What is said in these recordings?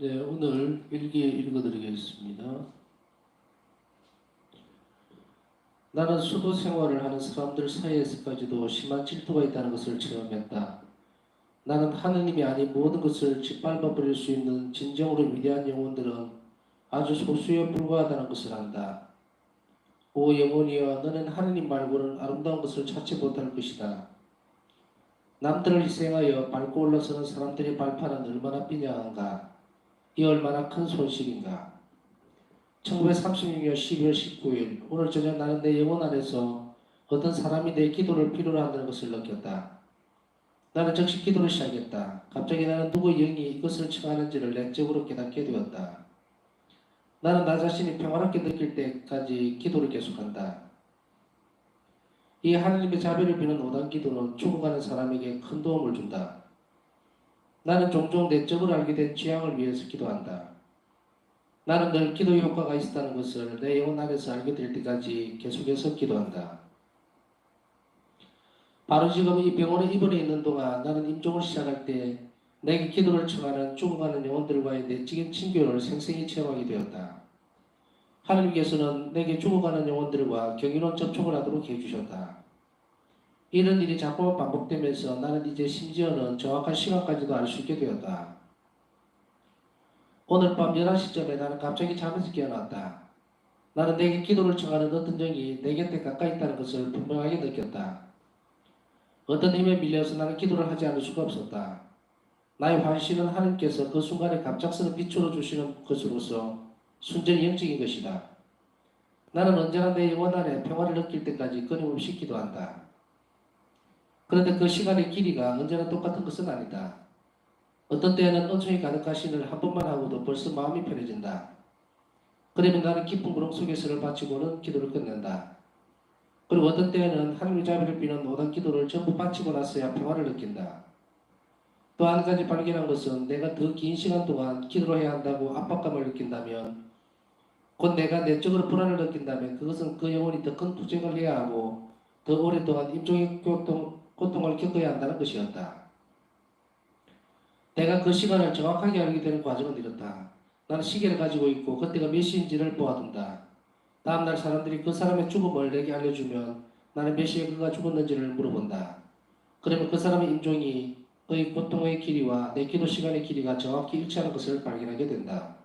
네, 오늘 일기 읽어드리겠습니다. 나는 수도 생활을 하는 사람들 사이에서까지도 심한 질투가 있다는 것을 체험했다. 나는 하느님이 아닌 모든 것을 짓밟아버릴 수 있는 진정으로 위대한 영혼들은 아주 소수에 불과하다는 것을 안다. 오 영혼이여, 너는 하느님 말고는 아름다운 것을 찾지 못할 것이다. 남들을 희생하여 밟고 올라서는 사람들의 발판은 얼마나 빈약한가. 이 얼마나 큰 손실인가. 1936년 12월 19일 오늘 저녁 나는 내 영혼 안에서 어떤 사람이 내 기도를 필요로 한다는 것을 느꼈다. 나는 즉시 기도를 시작했다. 갑자기 나는 누구의 영이 이것을 청하는지를 내적으로 깨닫게 되었다. 나는 나 자신이 평화롭게 느낄 때까지 기도를 계속한다. 이 하나님의 자비를 비는 5단 기도는 죽어가는 사람에게 큰 도움을 준다. 나는 종종 내적으로 알게 된 취향을 위해서 기도한다. 나는 늘 기도 효과가 있다는 것을 내 영혼 안에서 알게 될 때까지 계속해서 기도한다. 바로 지금 이 병원에 입원해 있는 동안 나는 임종을 시작할 때 내게 기도를 청하는 죽어가는 영혼들과의 내적인 친교를 생생히 체험하게 되었다. 하나님께서는 내게 죽어가는 영혼들과 경이로운 접촉을 하도록 해주셨다. 이런 일이 자꾸 반복되면서 나는 이제 심지어는 정확한 시간까지도 알 수 있게 되었다. 오늘 밤 11시쯤에 나는 갑자기 잠에서 깨어났다. 나는 내게 기도를 청하는 어떤 영이 내 곁에 가까이 있다는 것을 분명하게 느꼈다. 어떤 힘에 밀려서 나는 기도를 하지 않을 수가 없었다. 나의 환심은 하나님께서 그 순간에 갑작스런 빛으로 주시는 것으로서 순전히 영적인 것이다. 나는 언제나 내 영혼 안에 평화를 느낄 때까지 끊임없이 기도한다. 그런데 그 시간의 길이가 언제나 똑같은 것은 아니다. 어떤 때에는 은총이 가득하신을 한 번만 하고도 벌써 마음이 편해진다. 그러면 나는 깊은 구름 속에서를 바치고는 기도를 끝낸다. 그리고 어떤 때에는 하나님의 자비를 비는 모든 기도를 전부 바치고 나서야 평화를 느낀다. 또 한 가지 발견한 것은 내가 더 긴 시간 동안 기도를 해야 한다고 압박감을 느낀다면, 곧 내가 내적으로 불안을 느낀다면 그것은 그 영혼이 더 큰 투쟁을 해야 하고 더 오랫동안 임종의 고통을 겪어야 한다는 것이었다. 내가 그 시간을 정확하게 알게 되는 과정은 이렇다. 나는 시계를 가지고 있고 그때가 몇 시인지를 보아둔다. 다음날 사람들이 그 사람의 죽음을 내게 알려주면 나는 몇 시에 그가 죽었는지를 물어본다. 그러면 그 사람의 임종이 그의 고통의 길이와 내 기도 시간의 길이가 정확히 일치하는 것을 발견하게 된다.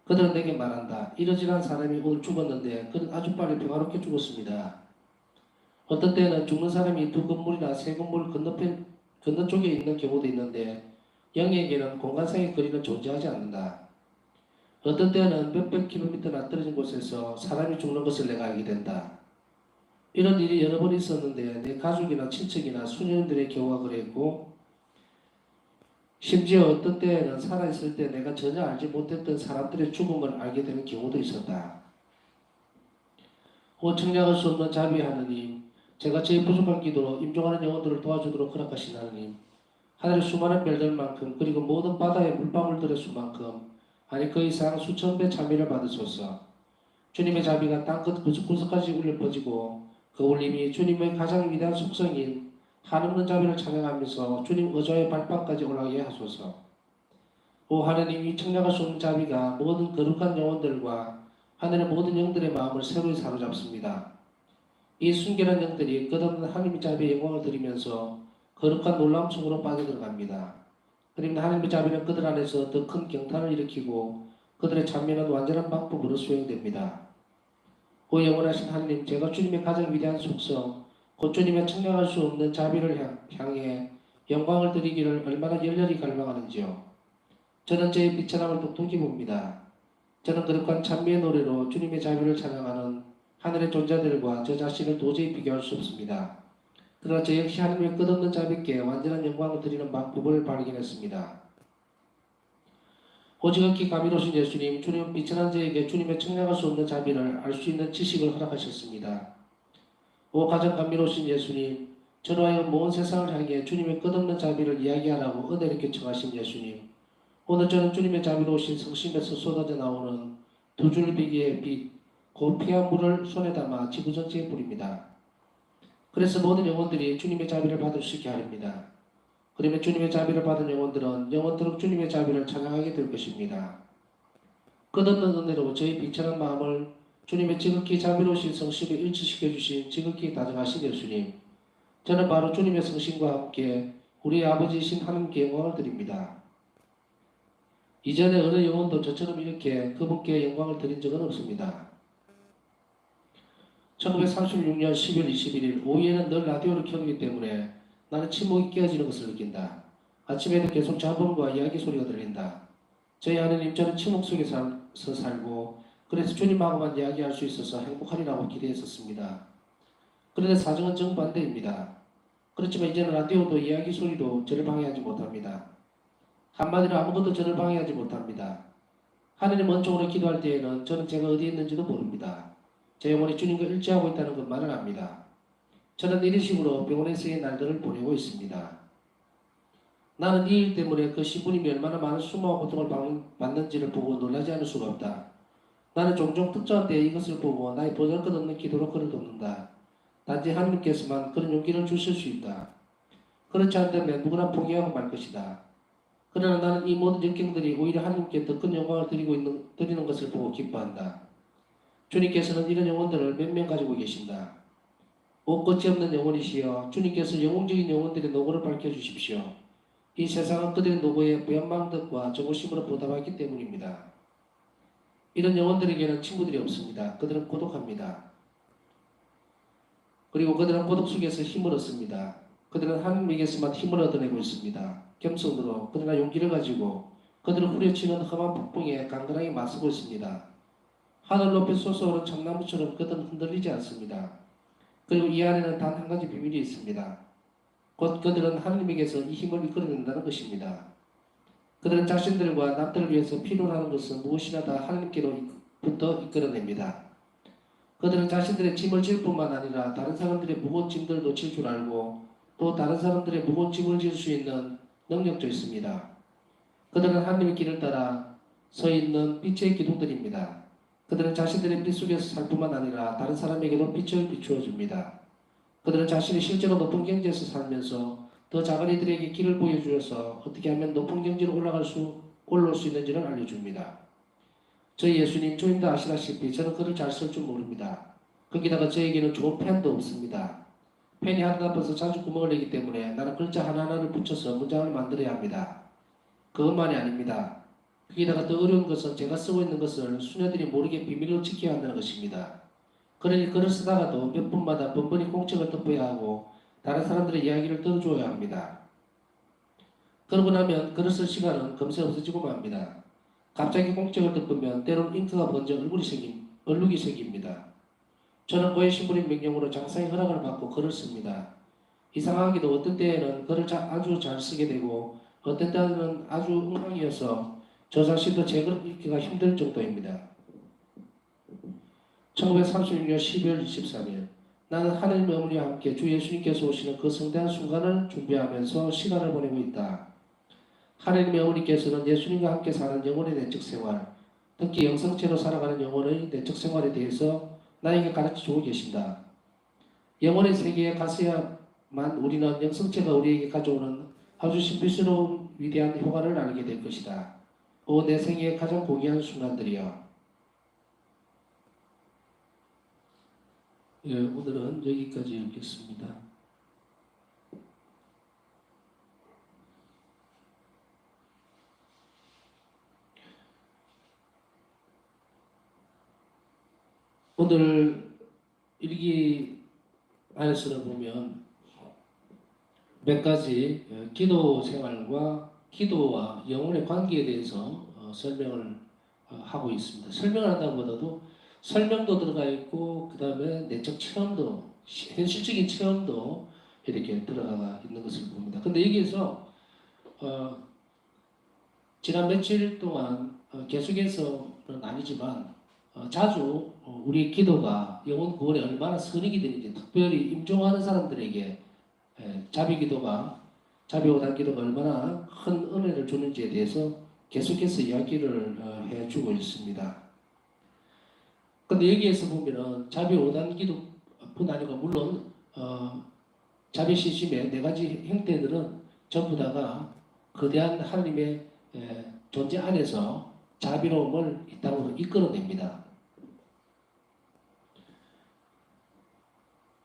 그들은 내게 말한다. 이러지란 사람이 오늘 죽었는데 그는 아주 빨리 평화롭게 죽었습니다. 어떤 때는 죽는 사람이 두 건물이나 세 건물 건너 쪽에 있는 경우도 있는데 영에게는 공간상의 거리는 존재하지 않는다. 어떤 때는 몇백 킬로미터나 떨어진 곳에서 사람이 죽는 것을 내가 알게 된다. 이런 일이 여러 번 있었는데 내 가족이나 친척이나 수녀들의 경우가 그랬고, 심지어 어떤 때에는 살아있을 때 내가 전혀 알지 못했던 사람들의 죽음을 알게 되는 경우도 있었다. 오 청량할 수 없는 자비 하느님, 제가 제 부족한 기도로 임종하는 영혼들을 도와주도록 허락하신 하느님, 하늘의 수많은 별들만큼 그리고 모든 바다의 물방울들의 수만큼, 아니 그 이상 수천 배 자비를 받으소서. 주님의 자비가 땅끝 구석구석까지 울려 퍼지고 그 울림이 주님의 가장 위대한 속성인 한없는 자비를 찬양하면서 주님 의자의 발판까지 올라가게 하소서. 오 하느님, 이 청량할 수 없는 자비가 모든 거룩한 영혼들과 하늘의 모든 영들의 마음을 새로이 사로잡습니다. 이 순결한 영들이 끝없는 하나님의 자비의 영광을 드리면서 거룩한 놀라움 속으로 빠져들어갑니다. 그러면 하나님의 자비는 그들 안에서 더 큰 경탄을 일으키고 그들의 찬미는 완전한 방법으로 수행됩니다. 오 영원하신 하나님, 제가 주님의 가장 위대한 속성, 곧 주님의 청량할 수 없는 자비를 향해 영광을 드리기를 얼마나 열렬히 갈망하는지요. 저는 제 비천함을 똑똑히 봅니다. 저는 거룩한 찬미의 노래로 주님의 자비를 찬양하는 하늘의 존재들과 저 자신을 도저히 비교할 수 없습니다. 그러나 저 역시 하나님의 끝없는 자비께 완전한 영광을 드리는 방법을 발견했습니다. 오직은 감이로우신 예수님, 주님 비천한 자에게 주님의 청량할 수 없는 자비를 알 수 있는 지식을 허락하셨습니다. 오 가장 감미로우신 예수님, 저로 하여금 먼 세상을 향해 주님의 끝없는 자비를 이야기하라고 은혜롭게 청하신 예수님, 오늘 저는 주님의 자비로우신 성심에서 쏟아져 나오는 두 줄 비기의 빛, 그 피한 물을 손에 담아 지구 전체에 뿌립니다. 그래서 모든 영혼들이 주님의 자비를 받을 수 있게 하렵니다. 그러면 주님의 자비를 받은 영혼들은 영원토록 주님의 자비를 찬양하게 될 것입니다. 끝없는 은혜로 저희 비천한 마음을 주님의 지극히 자비로우신 성심에 일치시켜 주신 지극히 다정하신 예수님, 저는 바로 주님의 성심과 함께 우리 아버지이신 하나님께 영광을 드립니다. 이전에 어느 영혼도 저처럼 이렇게 그분께 영광을 드린 적은 없습니다. 1936년 10월 21일 오후에는 늘 라디오를 켜기 때문에 나는 침묵이 깨어지는 것을 느낀다. 아침에도 계속 자본과 이야기 소리가 들린다. 저희 하느님, 저는 침묵 속에서 살고 그래서 주님하고만 이야기할 수 있어서 행복하리라고 기대했었습니다. 그런데 사정은 정반대입니다. 그렇지만 이제는 라디오도 이야기 소리도 저를 방해하지 못합니다. 한마디로 아무것도 저를 방해하지 못합니다. 하느님 원쪽으로 기도할 때에는 저는 제가 어디에 있는지도 모릅니다. 제 영혼이 주님과 일치하고 있다는 것만을 압니다. 저는 이런 식으로 병원에서의 날들을 보내고 있습니다. 나는 이 일 때문에 그 신부님이 얼마나 많은 수모와 고통을 받는지를 보고 놀라지 않을 수가 없다. 나는 종종 특정한 때에 이것을 보고 나의 보잘것없는 기도로 그를 돕는다. 단지 하나님께서만 그런 용기를 주실 수 있다. 그렇지 않다면 누구나 포기하고 말 것이다. 그러나 나는 이 모든 역경들이 오히려 하나님께 더 큰 영광을 드리는 것을 보고 기뻐한다. 주님께서는 이런 영혼들을 몇 명 가지고 계신다. 옷끝이 없는 영혼이시여, 주님께서 영웅적인 영혼들의 노고를 밝혀주십시오. 이 세상은 그들의 노고에 부연망덕과 정오심으로 보답하기 때문입니다. 이런 영혼들에게는 친구들이 없습니다. 그들은 고독합니다. 그리고 그들은 고독 속에서 힘을 얻습니다. 그들은 하나님에게서만 힘을 얻어내고 있습니다. 겸손으로, 그러나 용기를 가지고 그들은 후려치는 험한 폭풍에 강건하게 맞서고 있습니다. 하늘 높이 솟아오른 참나무처럼 그들은 흔들리지 않습니다. 그리고 이 안에는 단 한 가지 비밀이 있습니다. 곧 그들은 하나님에게서 이 힘을 이끌어낸다는 것입니다. 그들은 자신들과 남들을 위해서 필요로 하는 것은 무엇이나 다 하나님께로부터 이끌어냅니다. 그들은 자신들의 짐을 질 뿐만 아니라 다른 사람들의 무거운 짐들도 질 줄 알고 또 다른 사람들의 무거운 짐을 질 수 있는 능력도 있습니다. 그들은 하나님의 길을 따라 서 있는 빛의 기둥들입니다. 그들은 자신들의 빛 속에서 살 뿐만 아니라 다른 사람에게도 빛을 비추어 줍니다. 그들은 자신이 실제로 높은 경지에서 살면서 더 작은 이들에게 길을 보여주어서 어떻게 하면 높은 경지로 올라올 수 있는지를 알려줍니다. 저희 예수님, 주님도 아시다시피 저는 글을 잘 쓸 줄 모릅니다. 거기다가 저에게는 좋은 펜도 없습니다. 펜이 하나 나빠서 자주 구멍을 내기 때문에 나는 글자 하나하나를 붙여서 문장을 만들어야 합니다. 그것만이 아닙니다. 거기다가 더 어려운 것은 제가 쓰고 있는 것을 수녀들이 모르게 비밀로 지켜야 한다는 것입니다. 그러니 글을 쓰다가도 몇 분마다 번번이 공책을 덮어야 하고 다른 사람들의 이야기를 들어줘야 합니다. 그러고 나면 글을 쓸 시간은 금세 없어지고 맙니다. 갑자기 공책을 덮으면 때로는 잉크가 번져 얼룩이 생깁니다. 저는 고해 신부님 명령으로 장사의 허락을 받고 글을 씁니다. 이상하게도 어떤 때에는 글을 아주 잘 쓰게 되고 어떤 때는 아주 엉망이어서 저 자신도 제 글을 읽기가 힘들 정도입니다. 1936년 12월 23일 나는 하나님의 어머니와 함께 주 예수님께서 오시는 그 성대한 순간을 준비하면서 시간을 보내고 있다. 하나님의 어머니께서는 예수님과 함께 사는 영혼의 내적 생활, 특히 영성체로 살아가는 영혼의 내적 생활에 대해서 나에게 가르쳐주고 계신다. 영혼의 세계에 가서야만 우리는 영성체가 우리에게 가져오는 아주 신비스러운 위대한 효과를 알게 될 것이다. 오, 내 생애의 가장 고귀한 순간들이여. 예, 오늘은 여기까지 읽겠습니다. 오늘 일기 안에서 보면 몇 가지 기도 생활과 기도와 영혼의 관계에 대해서 설명을 하고 있습니다. 설명을 한다기보다도 설명도 들어가 있고 그 다음에 내적 체험도 현실적인 체험도 이렇게 들어가 있는 것을 봅니다. 근데 여기에서 지난 며칠 동안 계속해서는 아니지만 자주 우리 기도가 영혼 구원에 얼마나 선익이 되는지, 특별히 임종하는 사람들에게 자비오단 기도가 얼마나 큰 은혜를 주는지에 대해서 계속해서 이야기를 해주고 있습니다. 근데 여기에서 보면은 자비오단 기도뿐 아니고 물론 자비시심의 네 가지 형태들은 전부 다가 거대한 하나님의 존재 안에서 자비로움을 이 땅으로 이끌어냅니다.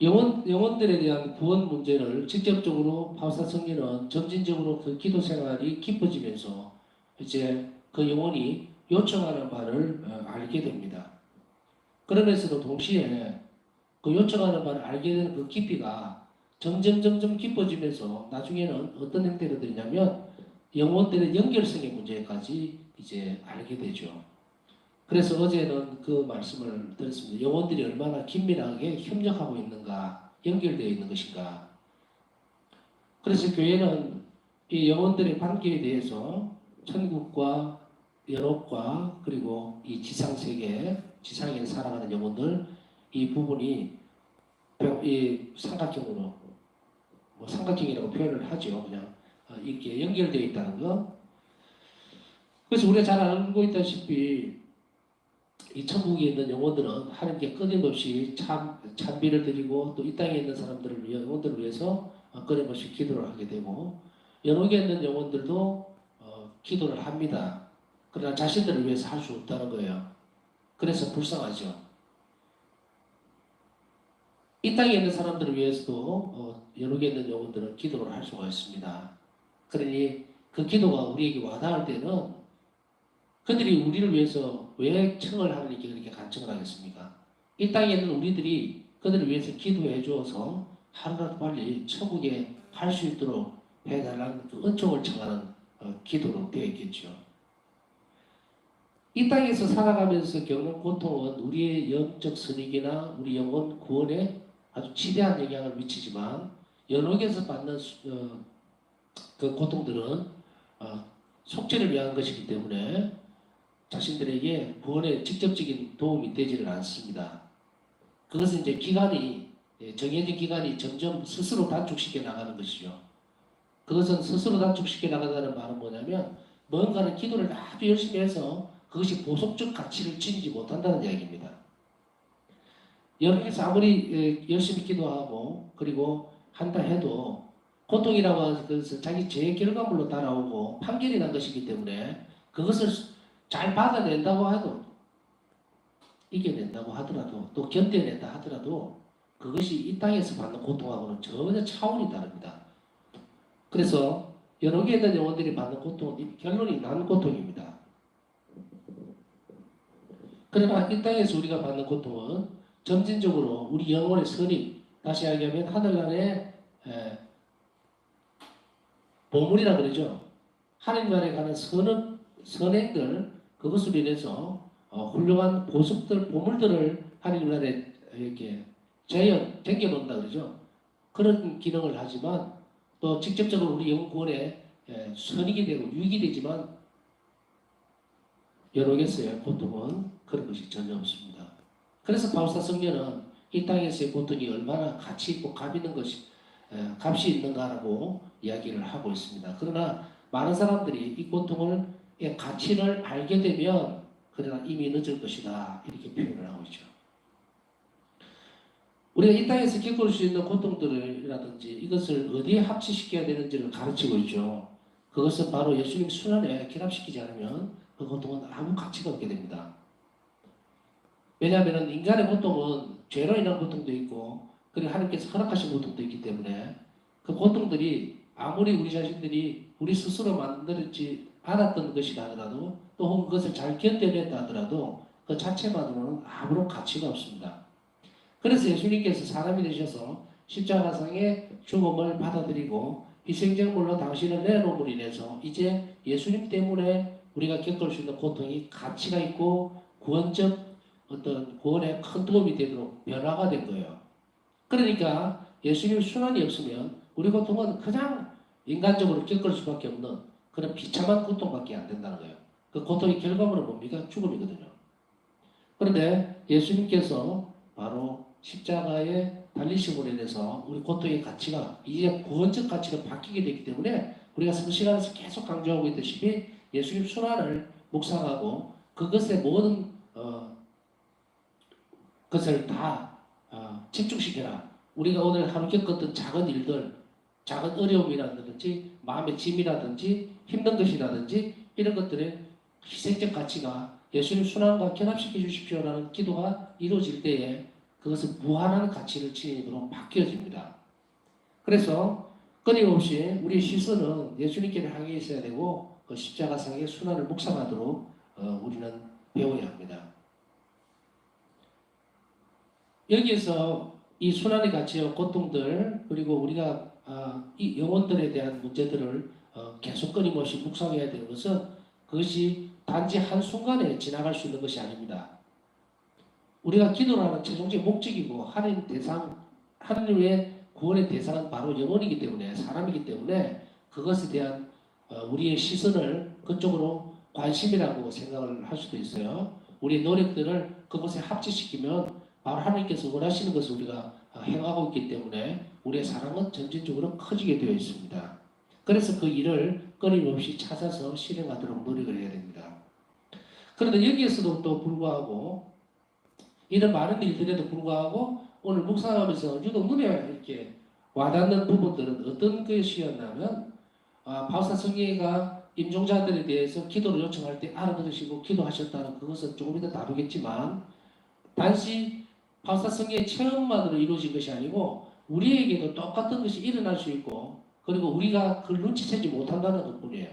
영혼들에 대한 구원 문제를 직접적으로 바울사 성경은 점진적으로 그 기도 생활이 깊어지면서 이제 그 영혼이 요청하는 바를 알게 됩니다. 그러면서도 동시에 그 요청하는 바를 알게 되는 그 깊이가 점점 깊어지면서 나중에는 어떤 형태로 되냐면 영혼들의 연결성의 문제까지 이제 알게 되죠. 그래서 어제는 그 말씀을 드렸습니다. 영혼들이 얼마나 긴밀하게 협력하고 있는가, 연결되어 있는 것인가. 그래서 교회는 이 영혼들의 관계에 대해서 천국과 연옥과 그리고 이 지상세계, 지상에 살아가는 영혼들 이 부분이 이 삼각형으로 뭐 삼각형이라고 표현을 하죠. 그냥 이렇게 연결되어 있다는 거. 그래서 우리가 잘 알고 있다시피 이 천국에 있는 영혼들은 하나님께 끊임없이 찬비를 드리고 또 이 땅에 있는 사람들을 위해 영혼들을 위해서 끊임없이 기도를 하게 되고 연옥에 있는 영혼들도 기도를 합니다. 그러나 자신들을 위해서 할 수 없다는 거예요. 그래서 불쌍하죠. 이 땅에 있는 사람들을 위해서도 연옥에 있는 영혼들은 기도를 할 수가 있습니다. 그러니 그 기도가 우리에게 와닿을 때는 그들이 우리를 위해서 왜 청을 하나님께 그렇게 간청을 하겠습니까? 이 땅에 있는 우리들이 그들을 위해서 기도해 주어서 하루라도 빨리 천국에 갈 수 있도록 해달라는 그 은총을 청하는 기도로 되어 있겠죠. 이 땅에서 살아가면서 겪는 고통은 우리의 영적 선익이나 우리 영혼 구원에 아주 지대한 영향을 미치지만 연옥에서 받는 그 고통들은 속죄를 위한 것이기 때문에 자신들에게 구원에 직접적인 도움이 되지를 않습니다. 그것은 이제 기간이 정해진 기간이 점점 스스로 단축시켜 나가는 것이죠. 그것은 스스로 단축시켜 나간다는 말은 뭐냐면 뭔가는 기도를 아주 열심히 해서 그것이 보속적 가치를 지니지 못한다는 이야기입니다. 여러분께서 아무리 열심히 기도하고 그리고 한다 해도 고통이라고 하는 것은 자기 죄의 결과물로 따라오고 판결이 난 것이기 때문에 그것을 잘 받아낸다고 해도 이겨낸다고 하더라도 또 견뎌낸다 하더라도 그것이 이 땅에서 받는 고통하고는 전혀 차원이 다릅니다. 그래서 여러 개에 있는 영혼들이 받는 고통은 결론이 난 고통입니다. 그러나 이 땅에서 우리가 받는 고통은 점진적으로 우리 영혼의 선입, 다시 이야기하면 하늘나라의 보물이라 그러죠. 하나님 나라에 가는 선행들 그것으로 인해서 훌륭한 보석들, 보물들을 하나님 나라에 이렇게 쟁여놓는다 그러죠. 그런 기능을 하지만 또 직접적으로 우리 영혼 구원에 선익이 되고 유익이 되지만 연옥에서의 고통은 그런 것이 전혀 없습니다. 그래서 바울사 성경은 이 땅에서의 고통이 얼마나 가치 있고 값이 있는가라고 이야기를 하고 있습니다. 그러나 많은 사람들이 이 고통을 가치를 알게 되면 그러나 이미 늦을 것이다 이렇게 표현을 하고 있죠. 우리가 이 땅에서 겪을 수 있는 고통들이라든지 이것을 어디에 합치시켜야 되는지를 가르치고 있죠. 그것은 바로 예수님 순환에 결합시키지 않으면 그 고통은 아무 가치가 없게 됩니다. 왜냐하면 인간의 고통은 죄로 인한 고통도 있고 그리고 하나님께서 허락하신 고통도 있기 때문에 그 고통들이 아무리 우리 자신들이 우리 스스로 만들지 않았던 것이라 하더라도 또 혹은 그것을 잘 견뎌냈다 하더라도 그 자체만으로는 아무런 가치가 없습니다. 그래서 예수님께서 사람이 되셔서 십자가상의 죽음을 받아들이고 희생제물로 당신을 내놓음으로 인해서 이제 예수님 때문에 우리가 겪을 수 있는 고통이 가치가 있고 구원적 어떤 구원에 큰 도움이 되도록 변화가 된 거예요. 그러니까 예수님 순환이 없으면 우리 고통은 그냥 인간적으로 겪을 수밖에 없는 그런 비참한 고통밖에 안 된다는 거예요. 그 고통의 결과물은 뭡니까? 죽음이거든요. 그런데 예수님께서 바로 십자가에 달리심으로 인해서 우리 고통의 가치가 이제 구원적 가치로 바뀌게 되기 때문에 우리가 성시간에서 계속 강조하고 있듯이 예수님 순환을 묵상하고 그것의 모든 것을 다 집중시켜라. 우리가 오늘 하루 겪었던 작은 일들 작은 어려움이라든지 마음의 짐이라든지 힘든 것이라든지 이런 것들의 희생적 가치가 예수님 순환과 결합시켜 주십시오라는 기도가 이루어질 때에 그것은 무한한 가치를 지니도록 바뀌어집니다. 그래서 끊임없이 우리의 시선은 예수님께를 향해 있어야 되고 그 십자가상의 순환을 묵상하도록 우리는 배워야 합니다. 여기에서 이 순환의 가치와 고통들 그리고 우리가 이 영혼들에 대한 문제들을 계속 끊임없이 묵상해야 되는 것은 그것이 단지 한순간에 지나갈 수 있는 것이 아닙니다. 우리가 기도하는 최종적 목적이고 하나님의 구원의 대상은 바로 영혼이기 때문에 사람이기 때문에 그것에 대한 우리의 시선을 그쪽으로 관심이라고 생각을 할 수도 있어요. 우리의 노력들을 그것에 합치시키면 바로 하나님께서 원하시는 것을 우리가 행하고 있기 때문에 우리의 사랑은 점진적으로 커지게 되어 있습니다. 그래서 그 일을 끊임없이 찾아서 실행하도록 노력을 해야 됩니다. 그런데 여기에서도 또 불구하고 이런 많은 일들에도 불구하고 오늘 묵상하면서 유독 눈에 이렇게 와닿는 부분들은 어떤 것이었냐면 바울사 성령이가 임종자들에 대해서 기도를 요청할 때 알아들으시고 기도하셨다는 그것은 조금 이따 다루겠지만 단지 바울사 성령의 체험만으로 이루어진 것이 아니고 우리에게도 똑같은 것이 일어날 수 있고 그리고 우리가 그걸 눈치채지 못한다는 것뿐이에요.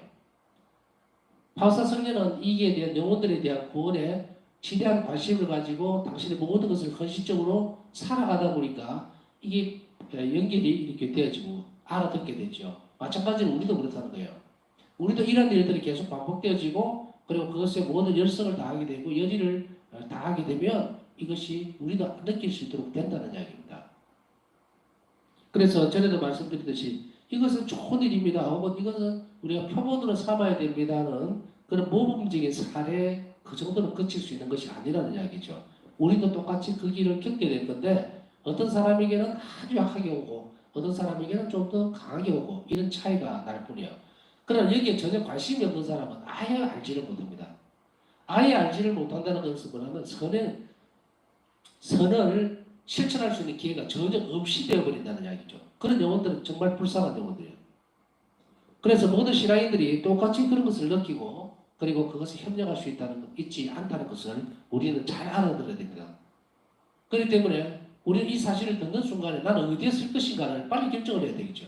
바울사 성령은 이기에 대한 영혼들에 대한 구원에 지대한 관심을 가지고 당신의 모든 것을 헌신적으로 살아가다 보니까 이게 연결이 이렇게 되어지고 알아듣게 되죠. 마찬가지로 우리도 그렇다는 거예요. 우리도 이런 일들이 계속 반복되어지고 그리고 그것에 모든 열성을 다하게 되고 열의를 다하게 되면 이것이 우리도 느낄 수 있도록 된다는 이야기입니다. 그래서 전에도 말씀드렸듯이 이것은 좋은 일입니다. 혹은 이것은 우리가 표본으로 삼아야 됩니다는 그런 모범적인 사례 그 정도는 거칠 수 있는 것이 아니라는 이야기죠. 우리도 똑같이 그 길을 겪게 될 건데 어떤 사람에게는 아주 약하게 오고 어떤 사람에게는 좀 더 강하게 오고 이런 차이가 날 뿐이에요. 그러나 여기에 전혀 관심이 없는 사람은 아예 알지를 못합니다. 아예 알지를 못한다는 것은 뭐냐면 선을 실천할 수 있는 기회가 전혀 없이 되어버린다는 이야기죠. 그런 영혼들은 정말 불쌍한 영혼들이에요. 그래서 모든 신앙인들이 똑같이 그런 것을 느끼고 그리고 그것에 협력할 수 있지 않다는 것을 우리는 잘 알아들어야 됩니다. 그렇기 때문에 우리는 이 사실을 듣는 순간에 나는 어디에 쓸 것인가를 빨리 결정을 해야 되겠죠.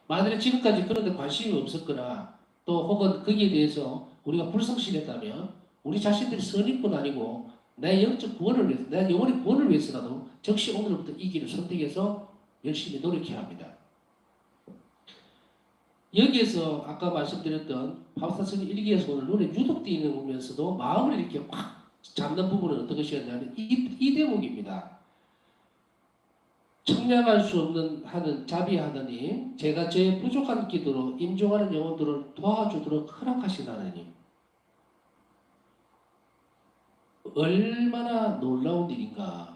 만약에 지금까지 그런 데 관심이 없었거나 또 혹은 거기에 대해서 우리가 불성실했다면 우리 자신들이 선입뿐 아니고 내 영적 구원을 위해서, 내 영혼의 구원을 위해서라도 즉시 오늘부터 이 길을 선택해서 열심히 노력해야 합니다. 여기에서 아까 말씀드렸던 바울사서 1기에서 오늘 눈에 유독 띄는 보면서도 마음을 이렇게 확 잡는 부분은 어떤 것이었냐면 이 대목입니다. 청량할 수 없는 하는 자비하더니 제가 제 부족한 기도로 임종하는 영혼들을 도와주도록 허락하신 하나님. 얼마나 놀라운 일인가.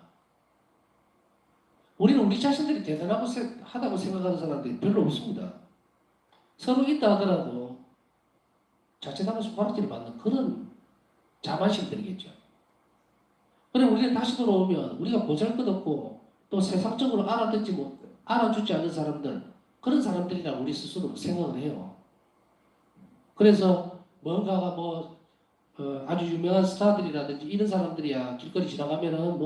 우리는 우리 자신들이 대단하고 하다고 생각하는 사람들이 별로 없습니다. 서로 있다 하더라도 자칫하면 손가락질을 받는 그런 자만심들이겠죠. 그럼 우리가 다시 돌아오면 우리가 보잘것없고 또 세상적으로 알아주지 않는 사람들 그런 사람들이라 우리 스스로 생각을 해요. 그래서 뭔가가 아주 유명한 스타들이라든지 이런 사람들이야 길거리 지나가면은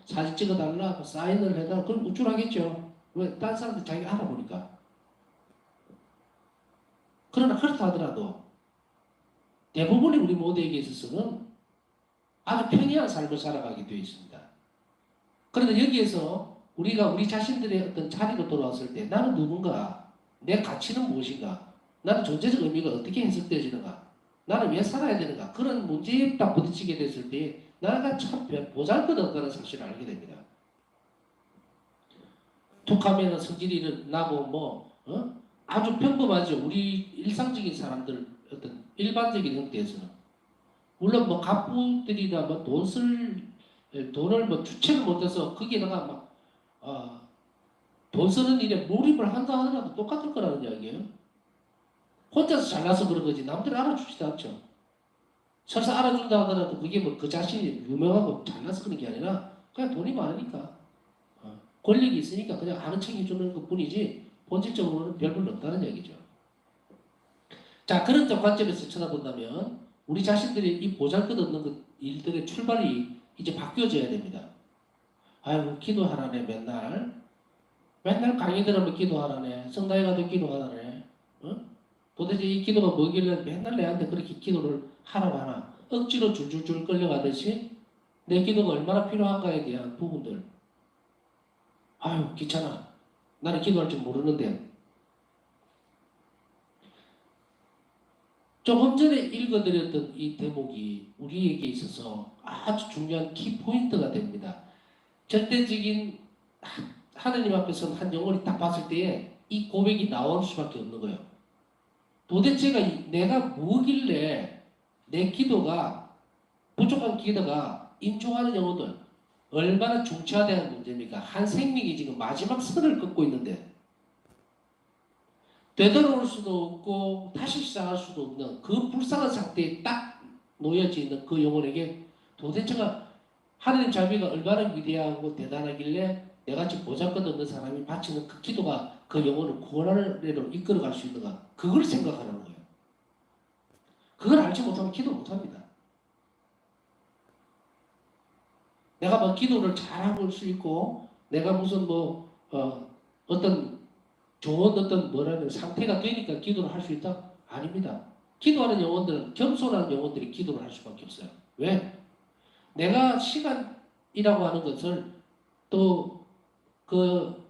사진 찍어달라 사인을 해달라 그럼 우쭐하겠죠. 왜? 다른 사람들 자기가 알아보니까. 그러나 그렇다 하더라도 대부분의 우리 모두에게 있어서는 아주 평이한 삶을 살아가게 되어 있습니다. 그런데 여기에서 우리가 우리 자신들의 어떤 자리로 돌아왔을 때 나는 누군가, 내 가치는 무엇인가, 나는 존재적 의미가 어떻게 해석되어지는가, 나는 왜 살아야 되는가 그런 문제에 딱 부딪히게 됐을 때 나가 참 보잘것없다는 사실을 알게 됩니다. 툭하면 성질이 나고 아주 평범하죠. 우리 일상적인 사람들 어떤 일반적인 형태에서는 물론 갑부들이나 돈을 주체를 못해서 거기에다가 돈 쓰는 일에 몰입을 한다 하더라도 똑같을 거라는 이야기예요. 혼자서 잘나서 그런 거지 남들이 알아주지도 않죠. 설사 알아준다 하더라도 그게 그 자신이 유명하고 잘나서 그런 게 아니라 그냥 돈이 많으니까 권력이 있으니까 그냥 아는 척 해주는 것 뿐이지 본질적으로는 별로 없다는 얘기죠. 자, 그런 관점에서 쳐다본다면 우리 자신들이 이 보잘것없는 일들의 출발이 이제 바뀌어져야 됩니다. 아이고 기도하라네 맨날 강의 들으면 기도하라네 성당에 가도 기도하라네 도대체 이 기도가 뭐길래 맨날 내한테 그렇게 기도를 하라고 하나 억지로 줄줄줄 끌려가듯이 내 기도가 얼마나 필요한가에 대한 부분들 아유 귀찮아 나는 기도할 줄 모르는데 조금 전에 읽어드렸던 이 대목이 우리에게 있어서 아주 중요한 키포인트가 됩니다. 절대적인 하느님 앞에서 한 영혼이 딱 봤을 때에 이 고백이 나올 수밖에 없는 거예요. 도대체가 내가 뭐길래 내 기도가 부족한 기도가 임종하는 영혼들 얼마나 중차대한 문제입니까? 한 생명이 지금 마지막 선을 긋고 있는데 되돌아올 수도 없고 다시 시작할 수도 없는 그 불쌍한 상태에 딱 놓여져 있는 그 영혼에게 도대체가 하나님 자비가 얼마나 위대하고 대단하길래 내같이 보잘것없는 사람이 바치는 그 기도가 그 영혼을 구원하는 이끌어갈 수 있는가 그걸 생각하는 거예요. 그걸 알지 못하면 기도 못합니다. 내가 뭐 기도를 잘하고 올 수 있고 내가 무슨 어떤 좋은 어떤 상태가 되니까 기도를 할 수 있다? 아닙니다. 기도하는 영혼들은 겸손한 영혼들이 기도를 할 수밖에 없어요. 왜? 내가 시간이라고 하는 것을 또 그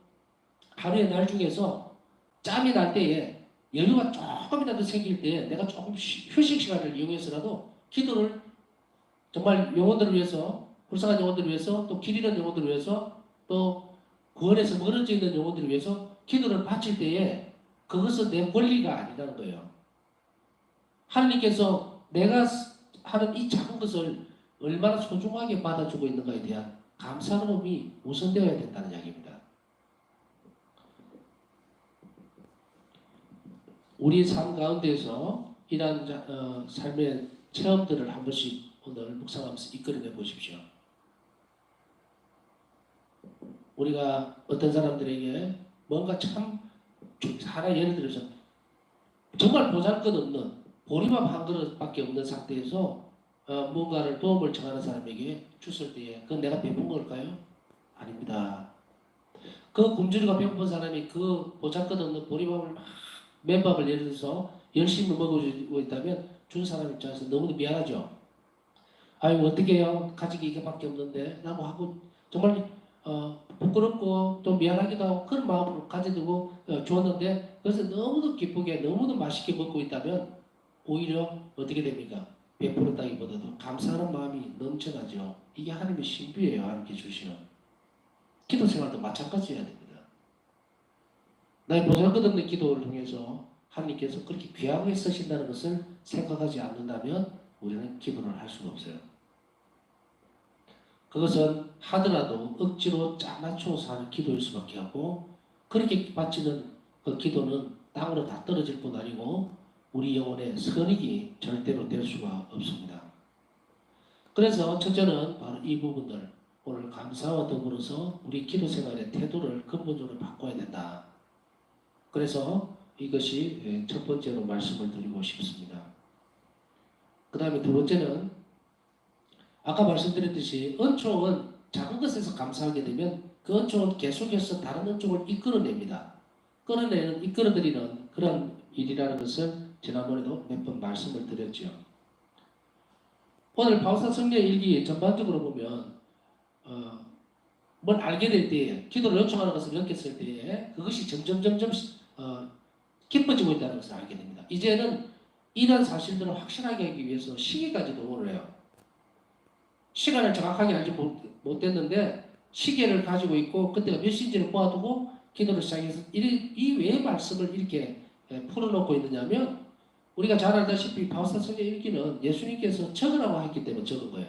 하루의 날 중에서 짬이 날 때에 여유가 조금이라도 생길 때 내가 조금 휴식 시간을 이용해서라도 기도를 정말 영혼들을 위해서 불쌍한 영혼들을 위해서 또 길 잃은 영혼들을 위해서 또 구원에서 멀어져 있는 영혼들을 위해서 기도를 바칠 때에 그것은 내 권리가 아니라는 거예요. 하나님께서 내가 하는 이 작은 것을 얼마나 소중하게 받아주고 있는가에 대한 감사함이 우선되어야 된다는 이야기입니다. 우리 삶 가운데서 이러한 삶의 체험들을 한 번씩 오늘 묵상하면서 이끌어내 보십시오. 우리가 어떤 사람들에게 뭔가 참 하나 예를 들어서 정말 보잘것없는 보리밥 한 그릇밖에 없는 상태에서 뭔가를 도움을 청하는 사람에게 줬을 때에 그건 내가 배운 걸까요? 아닙니다. 그 굶주리가 배고픈 사람이 그 보잘것없는 보리밥을 막 맨밥을 예를 들어서 열심히 먹어주고 있다면 준 사람 입장에서 너무도 미안하죠. 아유 어떻게 해요? 가족이 이게밖에 없는데 라고 하고 정말 부끄럽고 또 미안하기도 하고 그런 마음으로 가져두고 주었는데 그래서 너무도 기쁘게 너무도 맛있게 먹고 있다면 오히려 어떻게 됩니까? 베풀었다기보다도 감사하는 마음이 넘쳐나죠. 이게 하나님의 신비예요. 하나님께 주시는 기도 생활도 마찬가지여야 됩니다. 나의 보잘것없는 기도를 통해서 하나님께서 그렇게 귀하게 쓰신다는 것을 생각하지 않는다면 우리는 기도를 할 수가 없어요. 그것은 하더라도 억지로 짜맞춰서 하는 기도일 수밖에 없고 그렇게 바치는 그 기도는 땅으로 다 떨어질 뿐 아니고 우리 영혼의 선익이 절대로 될 수가 없습니다. 그래서 첫째는 바로 이 부분들 오늘 감사와 더불어서 우리 기도 생활의 태도를 근본적으로 바꿔야 된다. 그래서 이것이 첫 번째로 말씀을 드리고 싶습니다. 그 다음에 두 번째는 아까 말씀드렸듯이 은총은 작은 것에서 감사하게 되면 그 은총은 계속해서 다른 은총을 이끌어냅니다. 이끌어드리는 그런 일이라는 것을 지난번에도 몇 번 말씀을 드렸죠. 오늘 바울사 성령 일기 전반적으로 보면 뭘 알게 될 때에 기도를 요청하는 것을 느꼈을 때에 그것이 점점 깊어지고 있다는 것을 알게 됩니다. 이제는 이런 사실들을 확실하게 하기 위해서 시계까지 동원을 해요. 시간을 정확하게 알지 못했는데 시계를 가지고 있고 그때가 몇 시인지를 모아두고 기도를 시작해서 이 왜 말씀을 이렇게 풀어놓고 있느냐면 우리가 잘 알다시피 바울사 성경 읽기는 예수님께서 적으라고 했기 때문에 적은 거예요.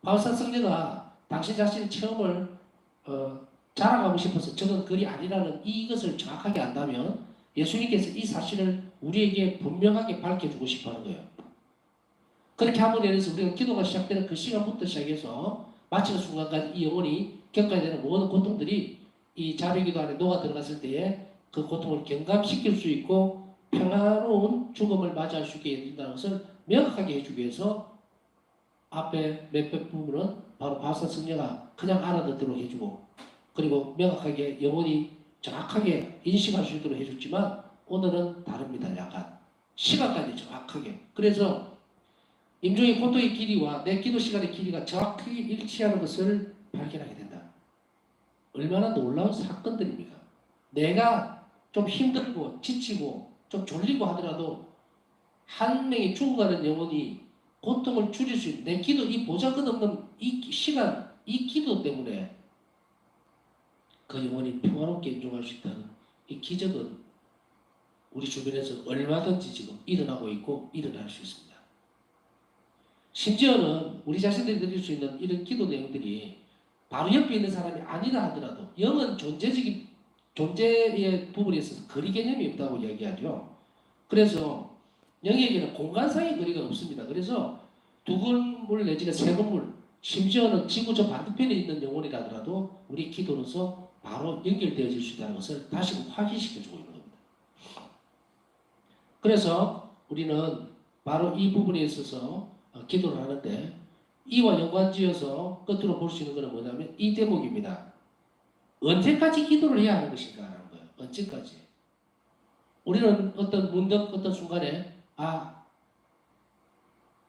바울사 성경가 당신 자신의 체험을 자랑하고 싶어서 적은 글이 아니라는 이것을 정확하게 안다면 예수님께서 이 사실을 우리에게 분명하게 밝혀주고 싶어하는 거예요. 그렇게 함으로 인해서 우리가 기도가 시작되는 그 시간부터 시작해서 마치는 순간까지 이 영혼이 겪어야 되는 모든 고통들이 이 자비기도 안에 녹아 들어갔을 때에 그 고통을 경감시킬 수 있고 평화로운 죽음을 맞이할 수 있게 해준다는 것을 명확하게 해주기 위해서 앞에 몇몇 부분은 바로 바사 성녀가 그냥 알아듣도록 해주고 그리고 명확하게 영혼이 정확하게 인식할 수 있도록 해줬지만 오늘은 다릅니다. 약간 시간까지 정확하게. 그래서 임종의 고통의 길이와 내 기도 시간의 길이가 정확하게 일치하는 것을 발견하게 된다. 얼마나 놀라운 사건들입니까? 내가 좀 힘들고 지치고 좀 졸리고 하더라도 한 명이 죽어가는 영혼이 고통을 줄일 수 있는 내 기도 이 보잘것없는 이 시간 이 기도 때문에 그 영혼이 평화롭게 인종할 수 있다는 이 기적은 우리 주변에서 얼마든지 지금 일어나고 있고 일어날 수 있습니다. 심지어는 우리 자신들이 드릴 수 있는 이런 기도 내용들이 바로 옆에 있는 사람이 아니라 하더라도 영은 존재적인 존재의 부분에 있어서 거리 개념이 없다고 이야기하죠. 그래서 영에게는 공간상의 거리가 없습니다. 그래서 두 건물 내지는 세 건물 심지어는 지구 저 반대편에 있는 영혼이라더라도 우리 기도로서 바로 연결되어질 수 있다는 것을 다시 확인시켜주고 있는 겁니다. 그래서 우리는 바로 이 부분에 있어서 기도를 하는데 이와 연관지어서 끝으로 볼 수 있는 것은 뭐냐면 이 대목입니다. 언제까지 기도를 해야 하는 것인가 하는 거예요. 언제까지. 우리는 어떤 문득 어떤 순간에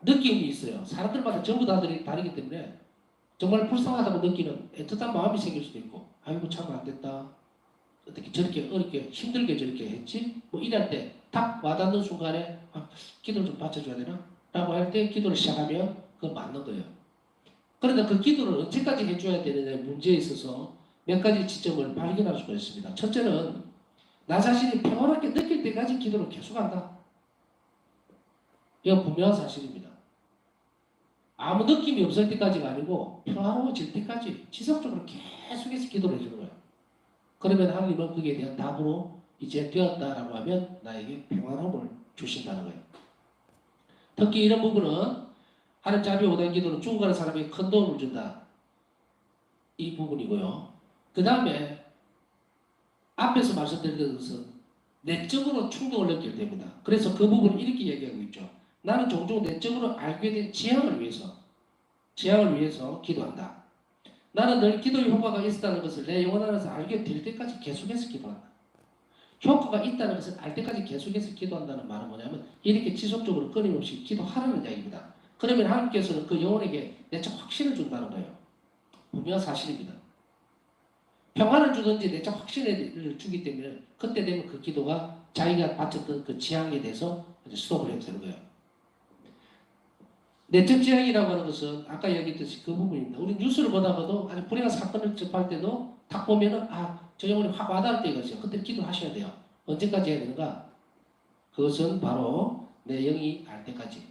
느낌이 있어요. 사람들마다 전부 다 다르기 때문에 정말 불쌍하다고 느끼는 애틋한 마음이 생길 수도 있고 아이고 참 안 됐다. 어떻게 저렇게 어렵게 힘들게 저렇게 했지? 뭐 이럴 때 딱 와닿는 순간에 기도를 좀 받쳐줘야 되나? 라고 할 때 기도를 시작하면 그건 맞는 거예요. 그런데 그 기도를 언제까지 해줘야 되느냐의 문제에 있어서 몇 가지 지점을 발견할 수가 있습니다. 첫째는 나 자신이 평온하게 느낄 때까지 기도를 계속한다. 이건 분명한 사실입니다. 아무 느낌이 없을 때까지가 아니고 평화로워질 때까지 지속적으로 계속해서 기도를 해주는 거예요. 그러면 하나님은 거기에 대한 답으로 이제 되었다라고 하면 나에게 평화로움을 주신다는 거예요. 특히 이런 부분은 하나님 자비 5단 기도는 죽어가는 사람에게 큰 도움을 준다. 이 부분이고요. 그 다음에 앞에서 말씀드린 것은 내적으로 충동을 느낄 때입니다. 그래서 그 부분을 이렇게 얘기하고 있죠. 나는 종종 내적으로 알게 된 지향을 위해서 기도한다. 나는 늘 기도의 효과가 있다는 것을 내 영혼 안에서 알게 될 때까지 계속해서 기도한다. 효과가 있다는 것을 알 때까지 계속해서 기도한다는 말은 뭐냐면 이렇게 지속적으로 끊임없이 기도하라는 이야기입니다. 그러면 하나님께서는 그 영혼에게 내적 확신을 준다는 거예요. 분명한 사실입니다. 평화를 주든지 내적 확신을 주기 때문에 그때 되면 그 기도가 자기가 바쳤던 그 지향에 대해서 스톱을 해야 되는 거예요. 내적 지향이라고 하는 것은 아까 얘기했듯이 그 부분입니다. 우리 뉴스를 보다가도 아주 불행한 사건을 접할 때도 딱 보면은 저 영혼이 확 와닿을 때가 있어요. 그때 기도하셔야 돼요. 언제까지 해야 되는가? 그것은 바로 내 영이 알 때까지.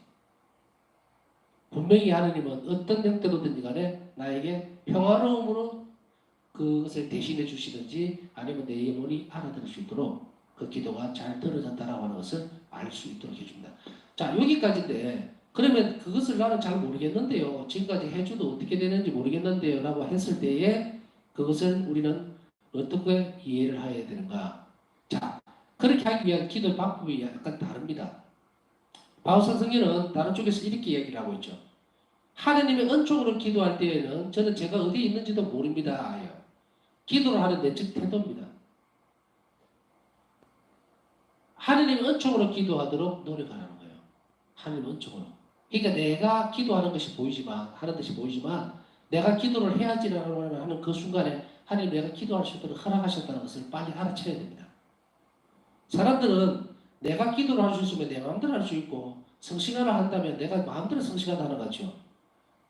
분명히 하느님은 어떤 형태로든지 간에 나에게 평화로움으로 그것을 대신해 주시든지 아니면 내 영혼이 알아들을 수 있도록 그 기도가 잘 들어졌다라고 하는 것을 알 수 있도록 해줍니다. 자, 여기까지인데 그러면 그것을 나는 잘 모르겠는데요. 지금까지 해줘도 어떻게 되는지 모르겠는데요. 라고 했을 때에 그것을 우리는 어떻게 이해를 해야 되는가. 자, 그렇게 하기 위한 기도 방법이 약간 다릅니다. 바울사 성경은 다른 쪽에서 이렇게 얘기를 하고 있죠. 하느님의 은총으로 기도할 때에는 저는 제가 어디에 있는지도 모릅니다. 기도를 하는 내적 태도입니다. 하느님의 은총으로 기도하도록 노력하라는 거예요. 하느님의 은총으로. 그러니까 내가 기도하는 것이 하는 듯이 보이지만 내가 기도를 해야지라고 하는 그 순간에 하나님 내가 기도할 수 있도록 허락하셨다는 것을 빨리 알아채야 됩니다. 사람들은 내가 기도를 할 수 있으면 내 마음대로 할 수 있고 성시간을 한다면 내가 마음대로 성시간하는 거죠.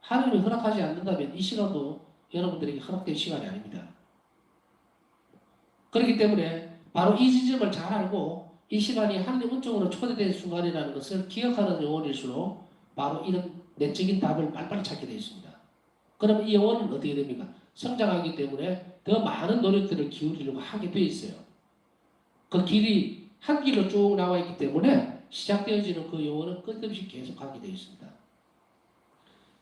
하나님이 허락하지 않는다면 이 시간도 여러분들에게 허락된 시간이 아닙니다. 그렇기 때문에 바로 이 지점을 잘 알고 이 시간이 하나님 은총으로 초대된 순간이라는 것을 기억하는 영혼일수록 바로 이런 내적인 답을 빨리빨리 찾게 되어 있습니다. 그럼 이 영혼은 어떻게 됩니까? 성장하기 때문에 더 많은 노력들을 기울이려고 하게 되어 있어요. 그 길이 한 길로 쭉 나와 있기 때문에 시작되어지는 그 영혼은 끝없이 계속 가게 되어 있습니다.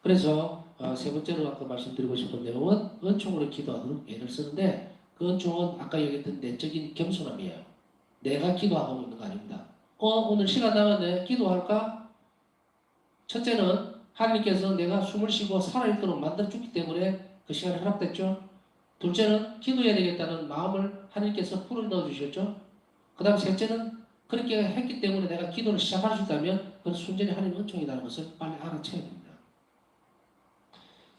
그래서 세 번째로 아까 말씀드리고 싶은 내용은 은총으로 기도하도록 애를 쓰는데 그 은총은 아까 얘기했던 내적인 겸손함이에요. 내가 기도하고 있는 거 아닙니다. 오늘 시간 남았네. 기도할까? 첫째는 하나님께서 내가 숨을 쉬고 살아있도록 만들어주기 때문에 그 시간이 허락됐죠. 둘째는 기도해야 되겠다는 마음을 하나님께서 불어넣어 주셨죠. 그 다음 셋째는 그렇게 했기 때문에 내가 기도를 시작할 수 있다면 그건 순전히 하나님의 은총이라는 것을 빨리 알아채야 됩니다.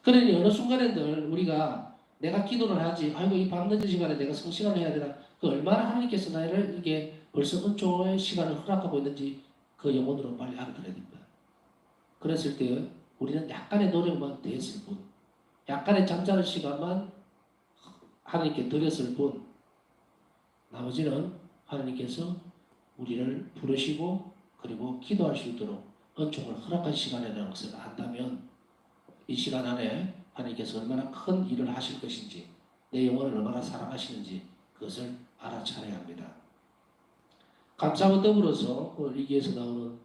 그러니 어느 순간에들 우리가 내가 기도를 하지, 아이고 이 밤 늦은 시간에 내가 성시간을 해야 되나, 그 얼마나 하나님께서 나를 이게 벌써 은총의 시간을 허락하고 있는지 그 영혼으로 빨리 알아들어야 됩니다. 그랬을 때 우리는 약간의 노력만 더했을 뿐, 약간의 잠자는 시간만 하나님께 드렸을 뿐, 나머지는 하나님께서 우리를 부르시고 그리고 기도할 수 있도록 은총을 허락한 시간이라는 것을 안다면 이 시간 안에 하나님께서 얼마나 큰 일을 하실 것인지, 내 영혼을 얼마나 사랑하시는지 그것을 알아차려야 합니다. 감사와 더불어서 오늘 이기에서 나오는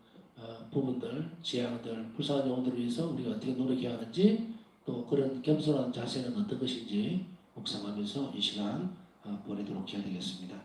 부분들, 재앙들, 불쌍한 영혼들을 위해서 우리가 어떻게 노력해야 하는지, 또 그런 겸손한 자세는 어떤 것인지 묵상하면서 이 시간 보내도록 해야 되겠습니다.